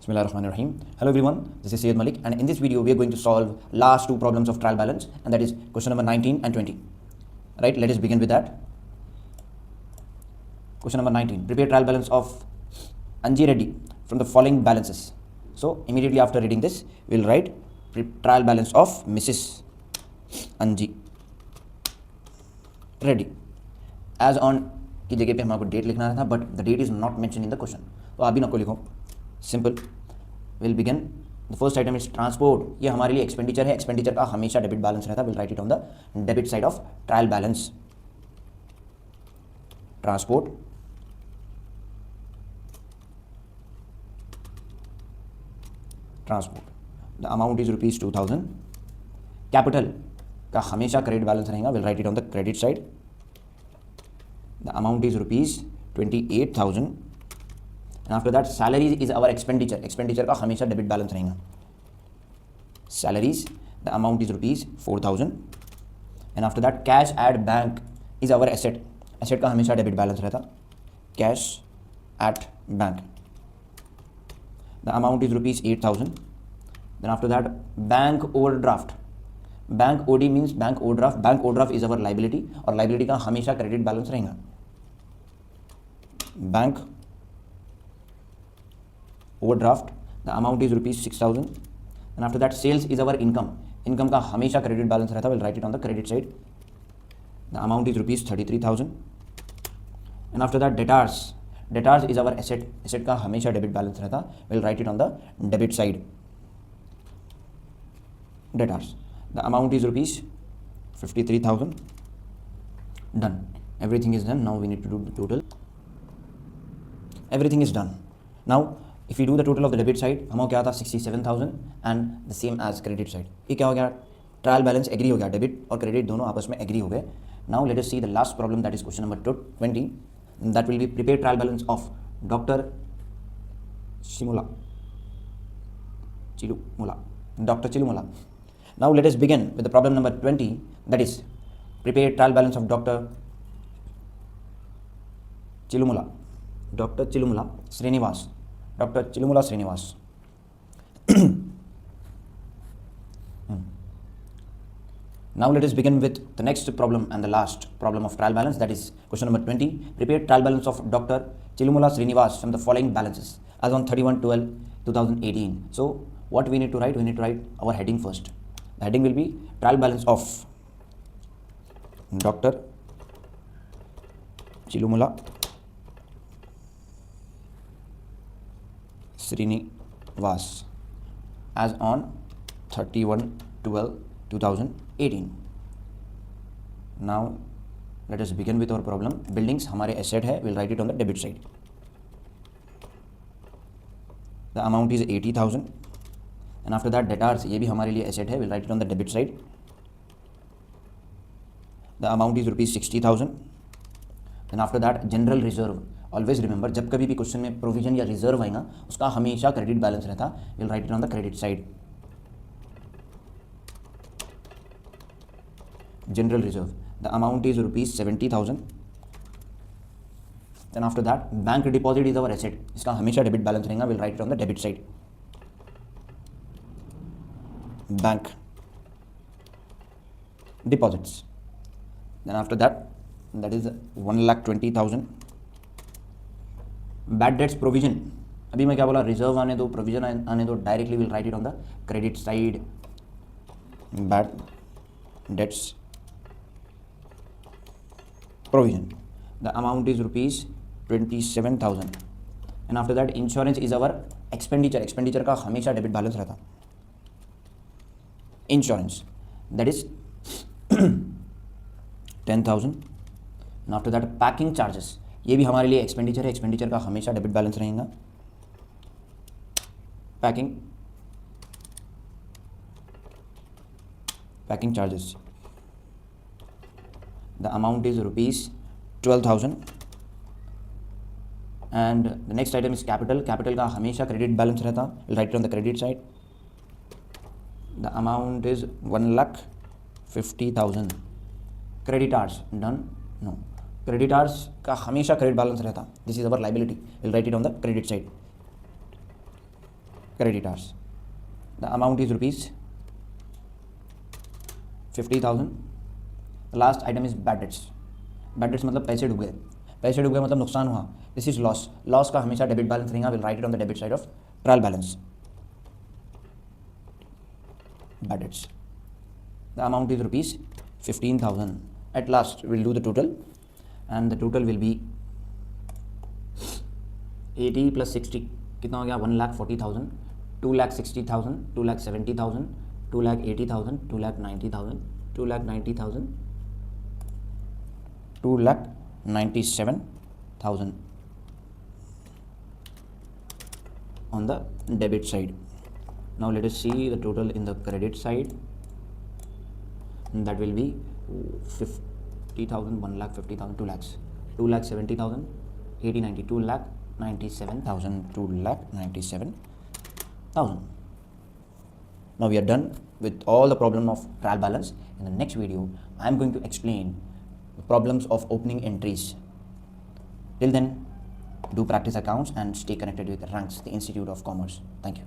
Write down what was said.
Bismillahirrahmanirrahim. Hello everyone, this is Syed Malik, and in this video we are going to solve last two problems of trial balance, and that is question number 19 and 20. Right, let us begin with that. Question number 19. Prepare trial balance of Anji Reddy from the following balances. So immediately after reading this, we will write trial balance of Mrs. Anji Reddy. As on की जगह पे हमारे date लिखना था, but the date is not mention in the question, तो आप भी ना को लिखो. Simple. Will begin. The first item is transport. ये हमारे लिए एक्सपेंडिचर है. एक्सपेंडिचर का हमेशा डेबिट बैलेंस रहता है. Will write it on the debit side of trial balance. Transport the amount is ₹2000. Capital का हमेशा क्रेडिट बैलेंस रहेगा. Will write it on the credit side. The amount is ₹28,000, and after that salaries is our expenditure. Expenditure का हमेशा debit balance रहेगा. Salaries, the amount is ₹4,000, and after that cash at bank is our asset. Asset का हमेशा debit balance रहता. Cash at bank, the amount is ₹8,000. Then after that bank overdraft. Bank OD means bank overdraft. Bank overdraft is our liability, और liability का हमेशा credit balance रहेगा. Bank overdraft, the amount is ₹6,000. And after that sales is our income. Income का हमेशा credit balance रहता है. Will write it on the credit side. The amount is ₹33,000. And after that debtors. Debtors is our asset. Asset का हमेशा debit balance रहता. Will write it on the debit side. Debtors, the amount is ₹53,000. Done. Everything is done. Now we need to do the total. Everything is done. Now if we do the total of the debit side, हमारा क्या था 67,000, and the same as credit side. ये क्या हो गया? Trial balance agree हो गया. Debit और क्रेडिट दोनों आपस में एग्री हो गए. Now let us see the last problem, that is question number 20. That will be prepare trial balance of Dr. Chilumula. Now let us begin with the problem number 20, that is prepare trial balance of Dr. Chilumula Srinivas. Now let us begin with the next problem and the last problem of trial balance, that is question number 20. Prepare trial balance of Dr. Chilumula Srinivas from the following balances as on 31/12/2018. So what we need to write? We need to write our heading first. The heading will be trial balance of Dr. Chilumula Srinivas as on 31/12/2018. Now let us begin with our problem. Buildings हमारे asset है. We'll write it on the debit side. The amount is 80,000. And after that debtors, ये भी हमारे लिए asset है. Will write it on the debit side. The amount is ₹60,000. And after that general reserve. Always remember, जब कभी भी question में provision या रिजर्व आएगा उसका हमेशा क्रेडिट बैलेंस रहता. Will write it on the credit side. General reserve, the amount is ₹70,000. Then after that bank deposit is our asset. इसका हमेशा डेबिट बैलेंस रहेगा. Will write it on the debit side. Bank deposits. Then after that is 1,20,000. Bad debts provision. अभी मैं क्या बोला? Reserve आने दो, provision आने दो. Directly will write it on the credit side. Bad debts provision. The amount is ₹27,000. And after that insurance is our expenditure. Expenditure का हमेशा डेबिट बैलेंस रहता. Insurance, that is 10,000. And after that packing charges. ये भी हमारे लिए expenditure है. Expenditure का हमेशा डेबिट बैलेंस रहेगा. Packing charges, the amount is ₹12,000. And the next item is capital. Capital का हमेशा क्रेडिट बैलेंस रहता. Will right on the credit side. The amount is 1,50,000. Creditors, done? No. Creditors का हमेशा credit balance रहता. This is our liability. We'll write it on the credit side. creditors. The amount is rupees 50,000. The last item is bad debts. Bad debts मतलब पैसे डूब गए, पैसे डूब गए मतलब नुकसान हुआ. This is loss. Loss का हमेशा डेबिट बैलेंस रहेगा. We'll write it on the debit side of trial balance. Bad debts. The amount is rupees 15,000. At last we'll do the total, and the total will be 80 plus 60 कितना हो गया? 1,40,000, 2,60,000, 2,70,000, 2,80,000, 2,90,000, 2,90,000, 2,97,000 on the debit side. Now let us see the total in the credit side. And that will be 50,000, 1,50,000, 2 lakhs, 2,70,000, 80, 90, 2,97,000, 2,97,000. Now we are done with all the problem of trial balance. In the next video, I am going to explain the problems of opening entries. Till then, do practice accounts and stay connected with Ranks, the Institute of Commerce. Thank you.